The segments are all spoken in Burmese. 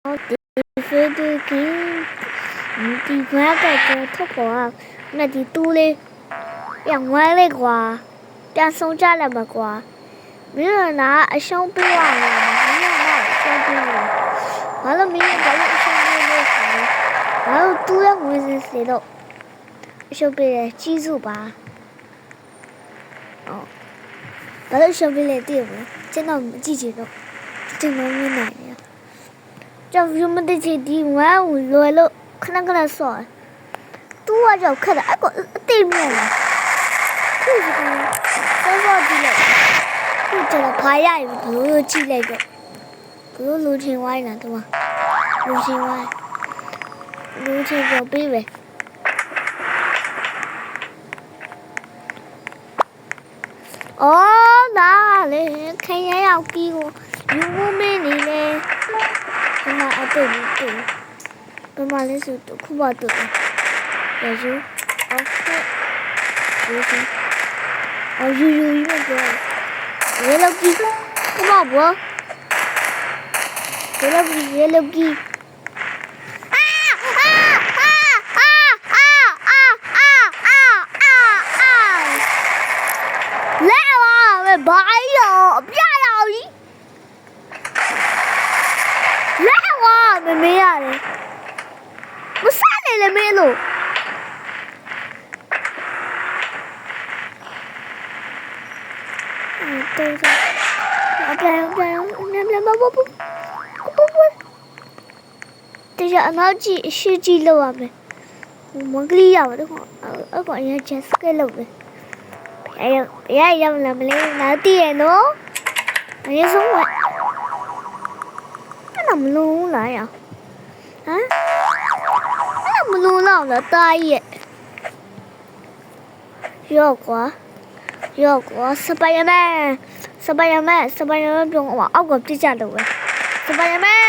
ဒီဖေးတူကင်းဒီဘာကကတော့ထပ်ပေါ်那ဒီတူလေးပြန်ဝဲလေးကွာပြန်ဆုံးကြလိုက်မှာကွာမင်းတို့ကအရှုံးပေးရမယ်မင်းတို့ကအရှုံးပေးရဘာလို့မင်းတို့ကအရှုံးပေးလို့ဆိုဘာလို့တူရဲ့ဝင်စေတော့အရှုံးပေးတယ်ကြီးစုပါဘာလို့ရှုံးပေးလဲတည်ဘူးကျွန်တော်မကြည့်ချင်တော့ကျွန်တော်မနိုင်ဘူးကြောက်ရမတဲ့ချီဒီဝါဝလွယ်လို့ခဏခဏဆော့တူကကြောက်ခက်တယ်အတိတ်မြင်လားခုကစောဒီလိုက်ခုကျတော့ဖားရပြီဘလို့ကြည့်လိုက်တော့ဘလို့လူချင်းဝိုင်းလာတော့လူချင်းဝိုင်းလူချင်းပြောပေးပဲအော်ဒါလေခိုင်ရရောက်ပြီးကိုယူဖို့မင်းနေလေဒီမှာအတူတူဒီမှာလေးစုခုပါတူရယူအော်ယူမပြောရေလောက်ကြီးကမဘောရေလောက်ကြီးလဲပါဘာရောပြရအောင်ကြီးလဲဝါမမေးရတယ်မစားနေလေမေးလို့တော်အပြန်နမဘတရားအနောက်ကြီးအရှိကြီးလောက်ရမယ်မကလေးရပါတယ်အကွာရချက်စကဲလောက်ပဲရမလားမလေးနားတည်ရနော်အရေးဆုံးပါအဲ့မလုံးလားရဟမ်အဲ့မလုံးလောက်လားတားရဲ့ရောကွာစပိုင်မန်ပြောင်းအောက်ကပြစ်ကြလို့ပဲစပိုင်မန်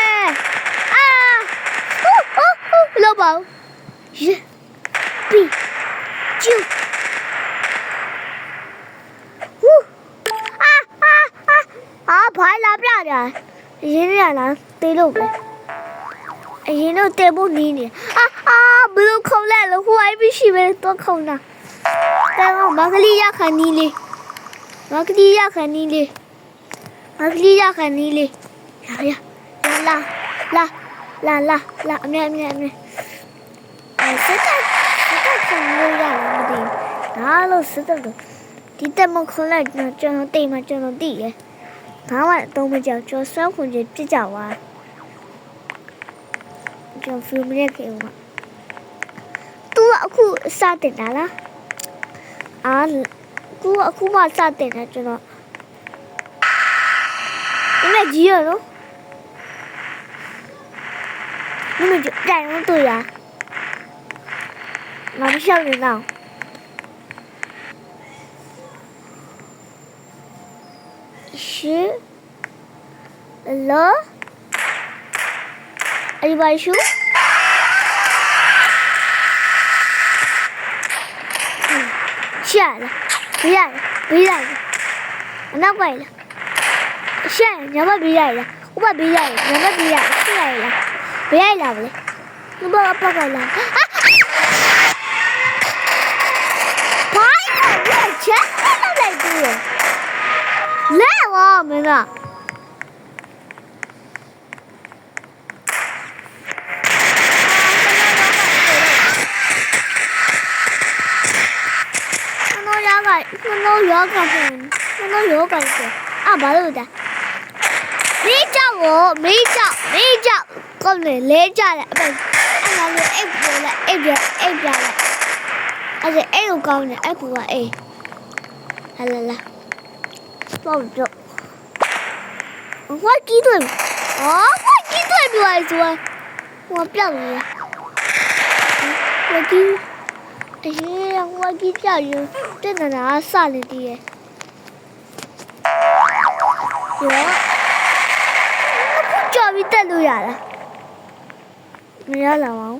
လောက်ပါယေပီကျူဘာလာပြကြရင်းရလားတေးလို့ပဲအရင်တော့တေးဖို့နီးနေဘယ်လိုခုံလဲလို့ဟိုအိုင်ပြီးရှိပဲတော့ခုံတာแต่ว่ามากลียาคันนี้เลยมากลียาคันนี้เลยလာအမြဲစစ်တပ်ခံလို့ရလားမသိဘူးဒါလို့စစ်တပ်တို့ဒီတက်မခွန်လိုက်ကျွန်တော်တိတ်မှကျွန်တော်သိတယ်ဘာမှတော့မကြောက်ကျော်ဆွမ်းခွန်ကြီးပြစ်ကြွားကျွန်တော်ဖီမရက်ခေဦးမှာသူကအခုစတင်တာလားအခုမှစတင်တာကျွန်တော်你们几个喽？你们就站成队呀？哪不晓得呢？是了，阿里巴巴叔，下来了，回来了，拿过来了。下来，你要别来了，我把别来了，你要别来了，下来了，别来了不嘞？你把我抱过来。爸呀，我钱都来丢了，来我们了。我干什么？把路的。没叫，过来来家了，不，俺那A边了，而且 A 又高呢 ，A 不啊 A， 来，抱住，我鸡腿，比我多，我不要你，我鸡叫你，真的拿啥了的？叫你带路远了，没有老王。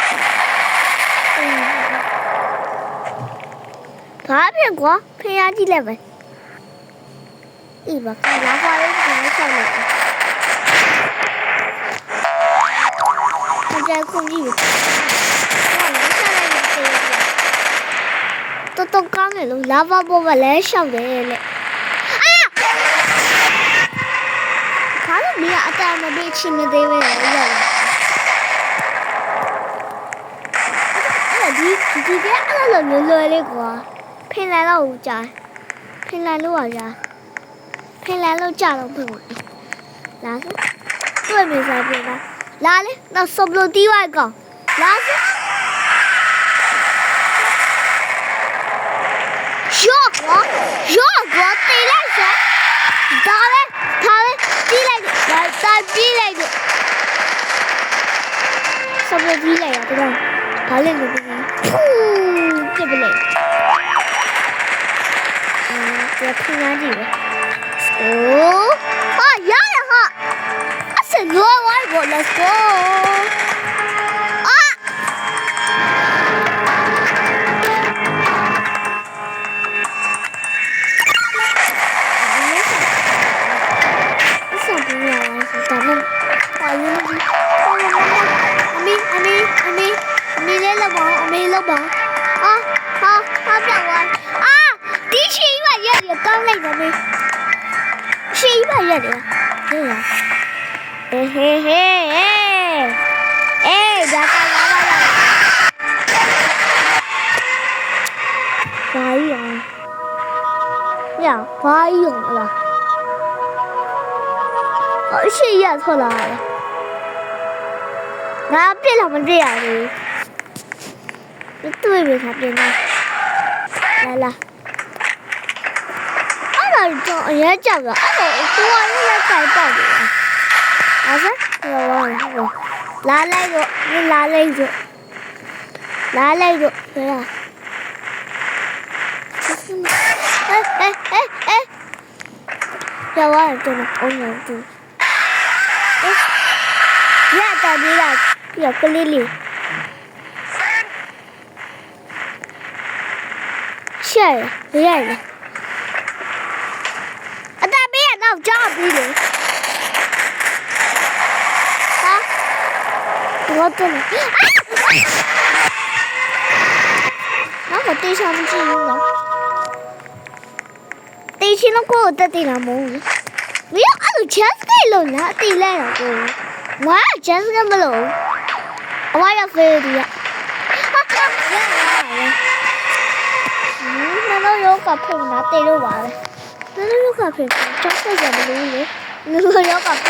他别过，偏压机来呗。一把看拿花人怎么上来？我在空气里，哇，能下来一飞了，都刚来了，喇叭波把来上来了，哎呀！他都没有在那边前面对面了，ဒီကအဲ့လိုလွယ်လေးကွာဖင်လန်လို့ကြာဖင်လန်လို့ကြာဖင်လန်လို့ကြာတော့ဖွင့်ပါလာစတွေ့မိစားပြန်လာလေတော့စပလိုတီးဝိုက်ကောင်လာစရောကွာတေးလိုက်စဒါလေထားလေတီးလိုက်ဒါတီးလိုက်စပလိုတီးလိုက်တော့ဘာလဲလို့这不累，我看看这个，啊，呀呀哈，啊，是挪外国，Let's go，啊，上不了啊，咱们，啊，你来了吧，没了吧？好，表我啊！的确100元的，刚那个没，是100元的，对呀，嘿嘿嘿，别干了，呀，花用了，是也错了，那别他们这样的，对面他变的。来了，人家这个，我人家该报的，老师，我忘了，拿来着，对呀，这玩意儿真的好难做，到底要个哩哩。下来，回来了。啊，大别那我加比例。啊，我懂了。那我对上面进入了。对起了过我的对了么？没有，俺都全是对了呢，对来了过。我全是个没了，我要飞的呀。那有个配拿对着玩嘞，那有个配真是怎么弄的？那有个配。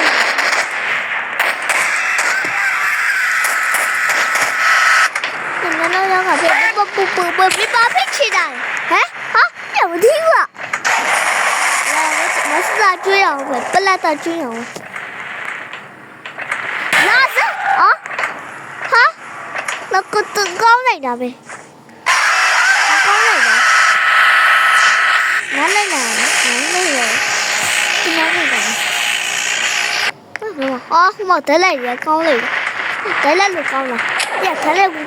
那有个配不配起来？哎，好，你没听过？我是在追人会，本来在追人。那是啊，好，那个刚来着呗。拿来了，啊，我得来也高了，得来就高了，也得来不，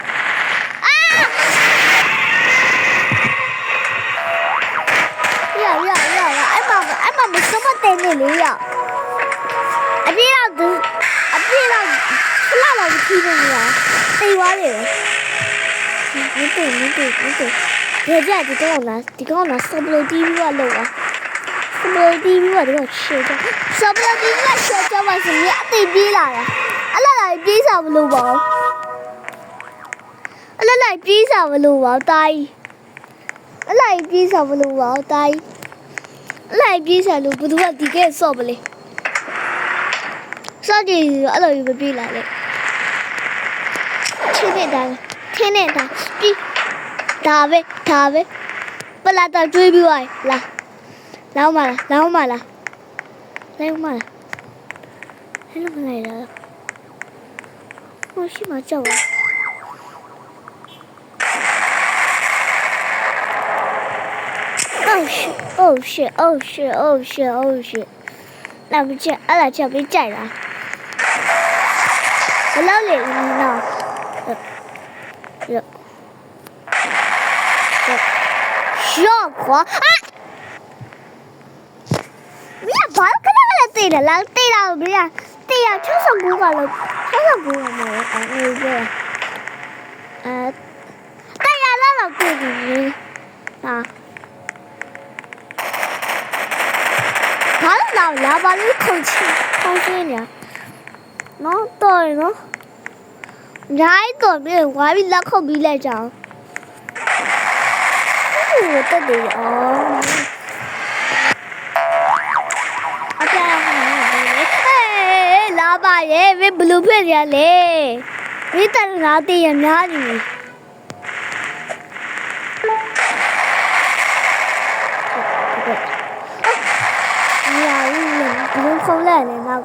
啊！呀，俺妈没什么带那里呀，俺别让拉了就听着你啊，带完了，没对。你这样你跟我拿受不了地狱啊，老啊！受不了地狱啊，这个吃的，受不了地狱啊，吃的嘛是你对比啦呀？来比啥不路包？来比啥不路包大？来比啥不路包大？来比啥路不路啊？ဒီကဆော့ပလေဆော့ကြည့်အဲ့လိုပဲပြေးလာလေချင်းနေတာပြီးဒါပဲပလာတော့တွေးပြီးသွားလာလောင်းမလားလဲမလိုက်လားဟိုရှိမှကြောက်Oh shit 那不见俺这被占了我老脸呢小火啊你把我看到了对了不呀对169ကလို့69မှာအေးပြောတရားလာတော့ကိုကြီးဟာဘာလို့လာပါလို့ခုန်ချင်းနေနော်တော်နော်ညာတော့ပြေဝါပြီးလက်ခုပ်ပြီးလိုက်ကြအောင်တက်တယ်လာပါရဲ့ဘယ်ဘလူးဖြစ်ရလဲမိတန်ငါတည်ရများနေညာဦးဘလူးခုံးလဲနေတော့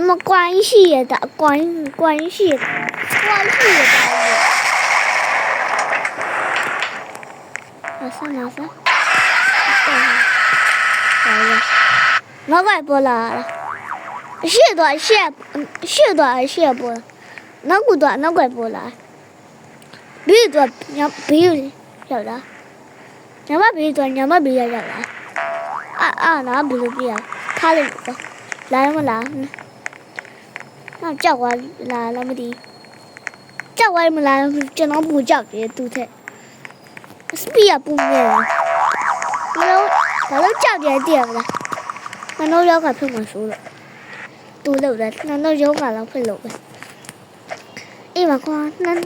မကွာရှိရတာကွာရှိရတာ拿上，老怪不啦？血多血不？那股多那怪不啦？比多比晓得？你妈比晓得？那不是比啊？他的来么来？那叫我来那么的，叫我么来？就能不叫这都菜。Spia punya, kalau jauh dia lah, mana jauh kan pun masuk lah, tu dah, mana jauh kan lah pun lewat. Makna nan,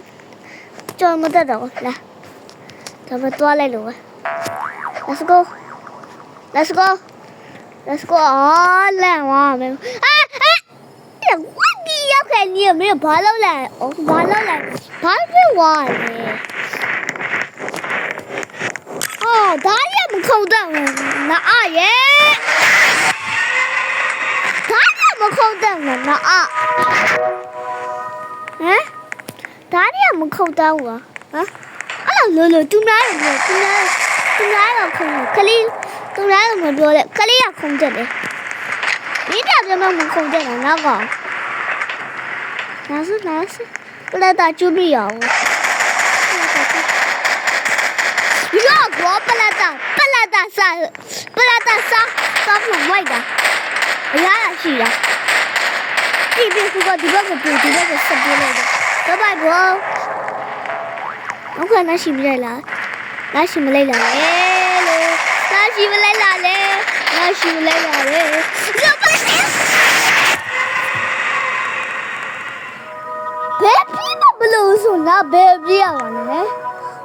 jauh muda dah lah, tapi tua lagi lewat. Let's go, oh lewat memang. Yang wadi ya kan ni, memang balau lah, balau ni. ဒါရမခုတ်တော့နာအားရဲ့ဒါရမခုတ်တော့နာအားဒါရမခုတ်တော့ဟမ်အဲ့လိုသူများတော့ခုံကလေးသူများတော့မပြောတဲ့ကလေးကခုံတက်တယ်မိတာပြမမခုံတက်တာနောက်ကနားစလက်တာကျူပြီးရအောင်我不拉达沙，沙不外的，哪去呀？这边是个，这边是不，这边是什么来的？老板不，我看那是不来了，那是不来了嘞，那是不来了嘞，老板你，别逼我不露手，那别逼我了。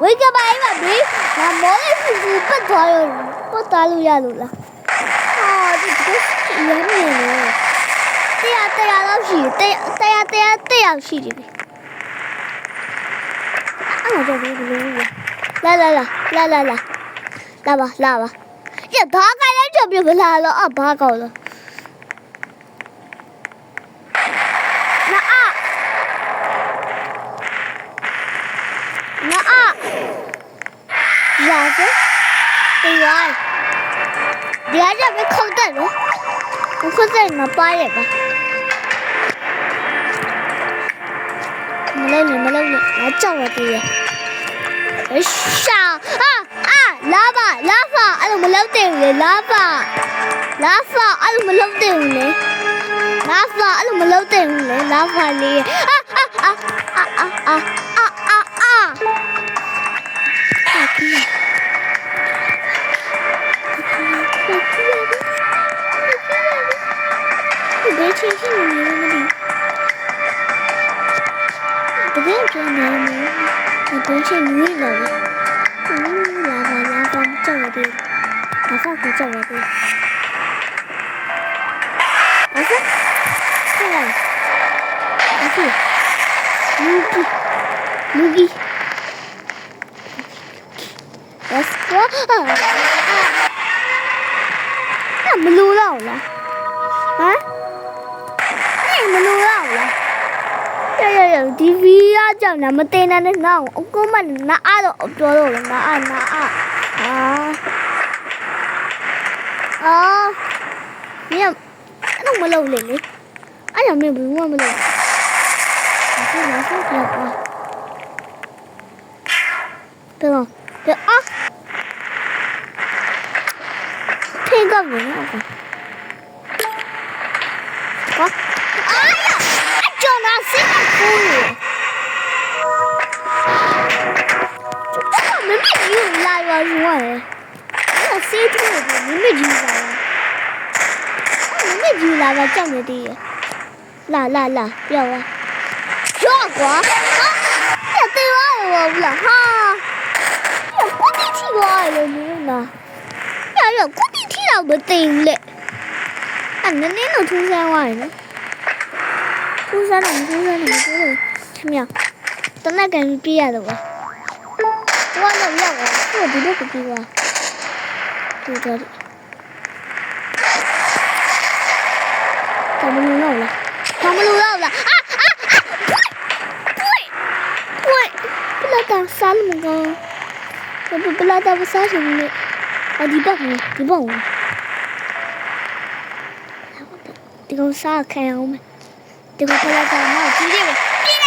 ဝေးကပါအိမ်မှာဘေးငါမောလေးဖူပတ်သွားလို့ရလို့လားဒီရမ်းနေတယ်တရားလောက်ရှိတယ်တရားရှိတယ်အဲ့ဒါကြောင့်ဘယ်လိုလာပါရဒါကလည်းကြောက်ပြမလာတော့ဘာကောက်လို့ဒီအကြပဲခုတ်တယ်နော်ခုတ်တယ်မပါရပါမလဲငါကြောက်ရတယ်ရှာလာပါအဲ့လိုမလုပ်တယ်လေလာပါအဲ့လိုမလုပ်တယ်လေလာပါအဲ့လိုမလုပ်တယ်လေလာပါလေ别轻信你那里，不要这样的，我不是你了。拉风叫我的，拉风可叫我的，拉风，过来，拉风，卢比，Let's go，那没录到了，မလို့ရအောင်လားရဒီဗီယာကြောင့်နမတင်တဲ့ငါ့ကိုအကုန်မနာအားတော့ပြောလို့လားနာအားမင်းအဲ့မလုပ်လေအဲ့ကြောင့်မင်းဘူးမလုပ်အဲ့ဒါဆိုတော့တော့ထိတ်ကောက်နေတော့哎呀，叫那谁来哭呢？就没有来吧，是我。那谁吐的？没进来吧？没进来吧？讲的的。来，不要啊！小瓜啊！别对我了哈！要估计提我了你呢？要估计提了不对了。啊，那都通山话呢？通山怎么？什么呀？等那赶毕业的吧？我那不要我比这个比我，就这里。咱们录到了，对，不能打杀那么高，不能打不杀什么的，啊，你帮我，这个杀开我们，这个不能打，那直接别来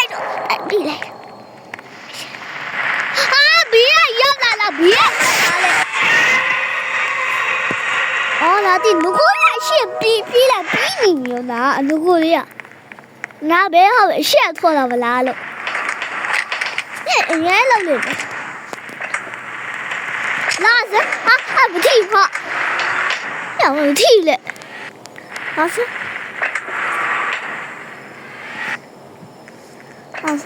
着，啊，别要来了，别来了，哦，那的如果先逼你有拿，如果呀，拿别好呗，先拖到不来了，人老了，那是啊不听话，要不听了，老师，老师，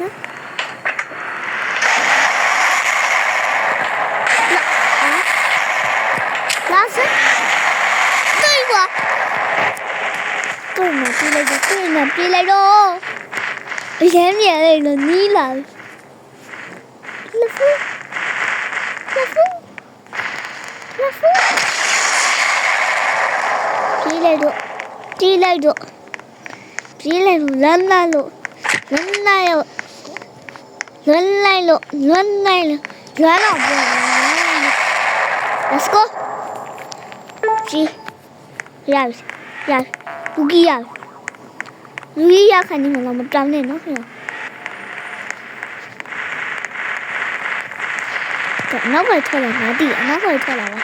对我。对嘛，别来着！前面那个你了，老夫，别来着，人来了，Let's go， 呀。卢基亚看你们那么长脸呢，是吧？那块错了，拿地，那块错了吧？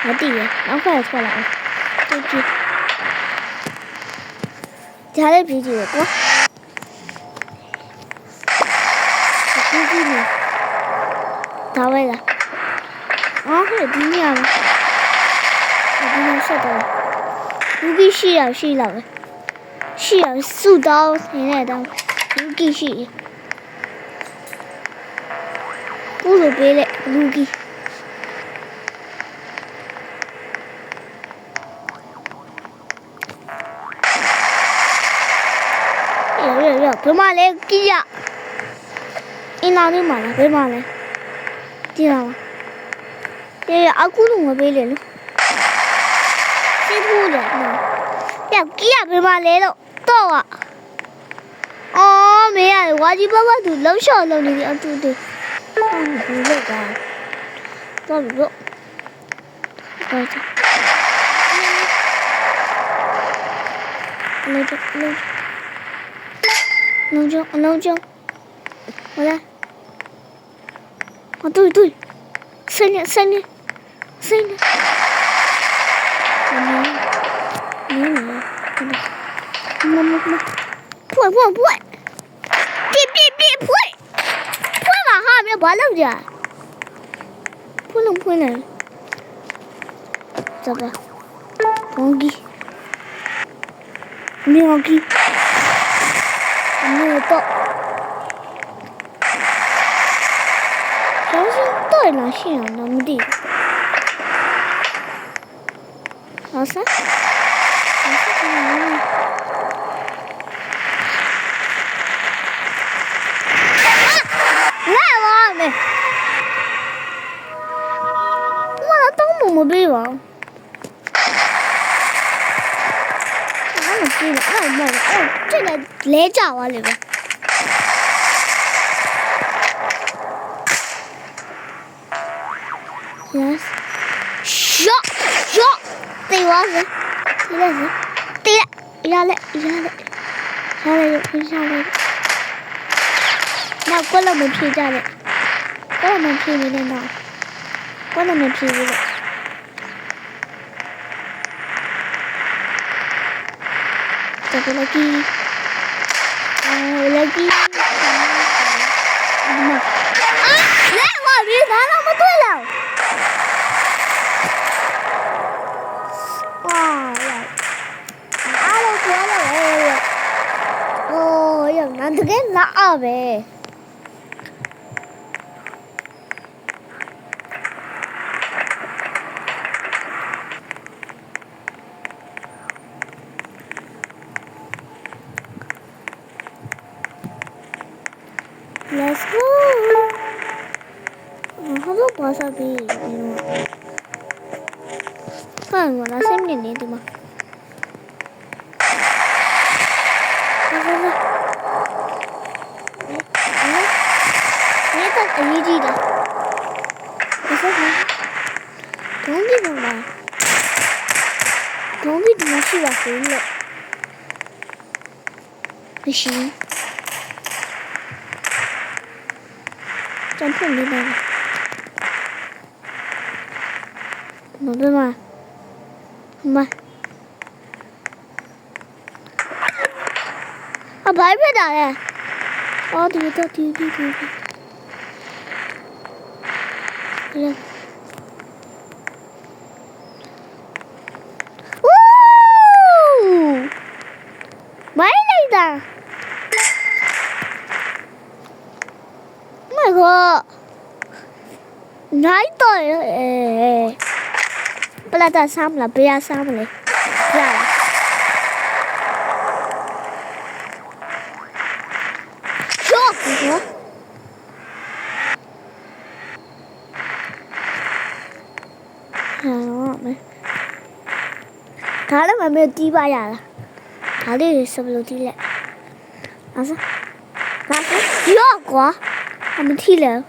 拿地，那块错了啊！对不起，加的比这个多。卢基呢？到位了。啊，还有地面了。我今天说到了。卢基需要树刀现在的卢基需不如别的卢基别骂来给呀你哪里骂了别骂来知道吗阿姑弄我别来了谁吐的要给呀别骂来了到啊哦没呀我就爸爸都老小了你啊对对不这个到不住弄就我来哦对三年不会别嘛哈别把弄着不能这个没有到小心对了信仰那么地老三我背吧，这个来找啊这个，对我是，对了，下来，那过了没皮下来，过了没皮没的，过了没皮的。这个 lucky， lucky， 妈，啊，来我别拿那么对了，哇呀，拿了多了哎，哦呀，那这个拿呗。Let's go. 好多巴萨比，看我拿三点零对吗？你看一记的，我说啥？同地方吧，同地方去吧，回了，不行。真痛的那个，弄对吗？妈，啊，白被打嘞！哦，对，呜，没来的。那个，哪到呀？不然咱杀不了，不要杀不了，不要了。说，我们，他那没有低把牙了，他那什么都低了，哪是？要过，我们踢了，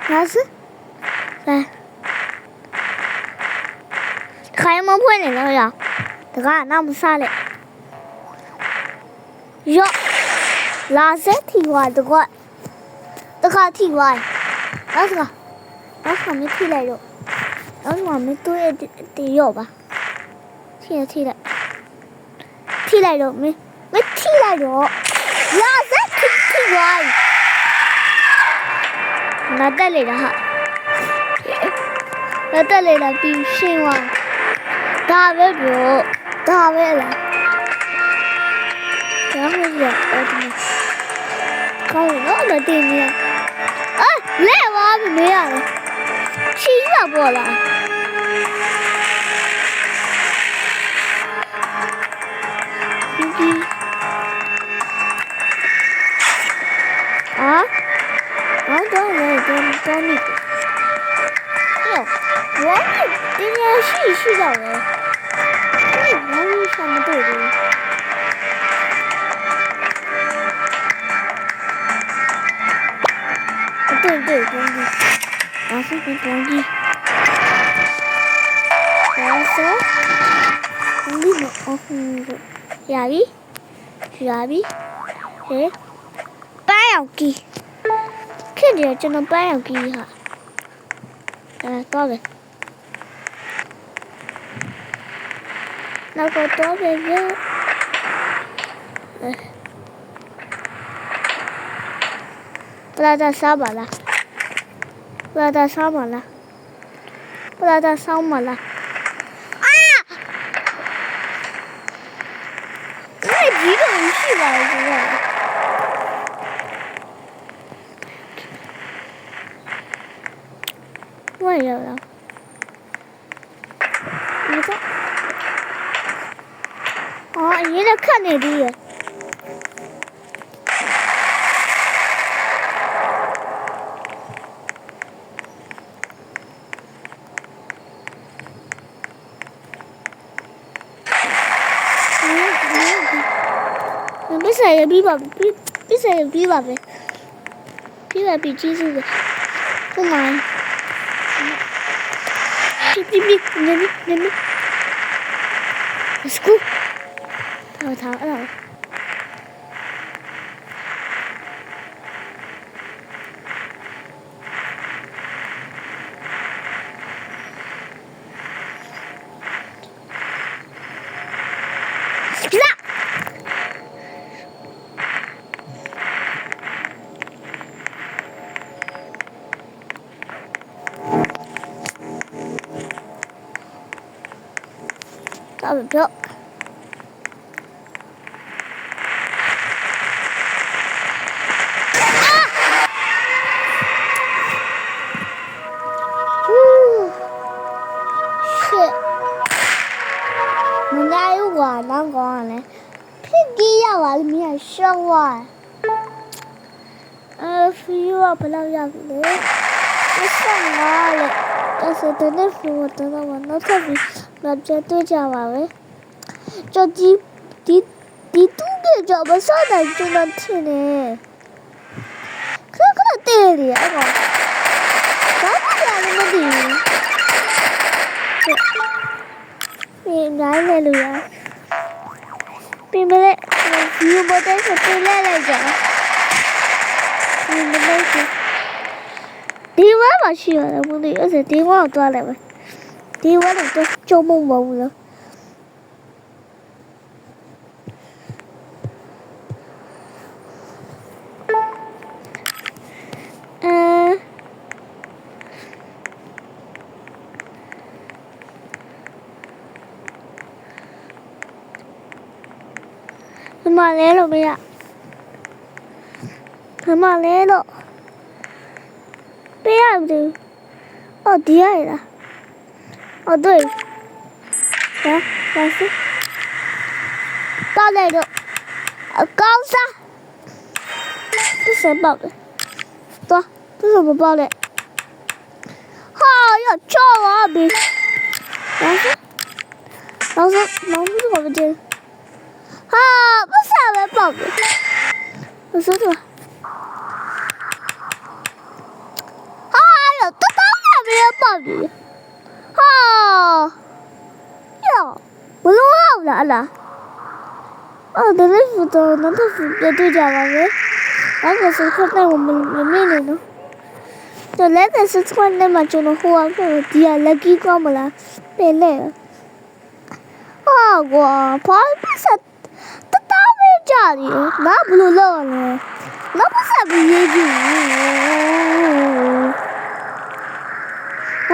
哪是？来，还有没破你了呀？这个那么杀嘞？哟，哪是踢坏这个？这个踢坏，哪是个？哪是没踢来着？哪是我们多得有吧？踢来着没踢来着？哪是踢坏？那带来的哈。那带来了比谁哇？大卫不？大卫了。然后是搞那么对面，哎，来我没有了，去越过了。啊？等你。哟，我今天是的人，我为什么对的？对，公鸡，老师跟公鸡，老师，公鸡呢？亚比，白羊鸡，看着真的白羊鸡哈，多个，那个多个有，不知道在啥吧了。不知道在上面了，啊！那几个人去吧，我觉得。我也有了，你看，哦，你在看那里。Bisa ya biba be. Biba be Jesus. Come on. Bibi. Let's go. Thảo. ဒီလားတော့ပြော难讲嘞，飞机要完了没上完，飞要不能要嘞，我上完了，但是等那飞我等到我那特别，那这对家完了，这地都给怎么上来就能听呢？可能对的，我，咱们家那么低，你哪来路啊？ပြင်မလဲဒီဘက်တက်ကိုပြင်လိုက်ကြပြင်မလဲဒီဝါမရှိရဘူးလေအဲ့ဒါဒီဝါကိုတွားလိုက်မယ်ဒီဝါတော့ကျုံမမဘူးလားမလဲလို့မရမလဲလို့ပေးရတယ်哦ဒီရလား哦对来是到那个高山这谁报的走这怎么报的好要叫我比老师怎么接啊不是来报的我说的报你，哦，哟，我弄好了，哦，等那辅导，那他辅导对家了没？那个是看在我们面里呢，就那个是穿的嘛，就能换个底下那几个么啦，别累了。啊，我跑不是，他打没家里，那不能老了，那不是不业绩。啊。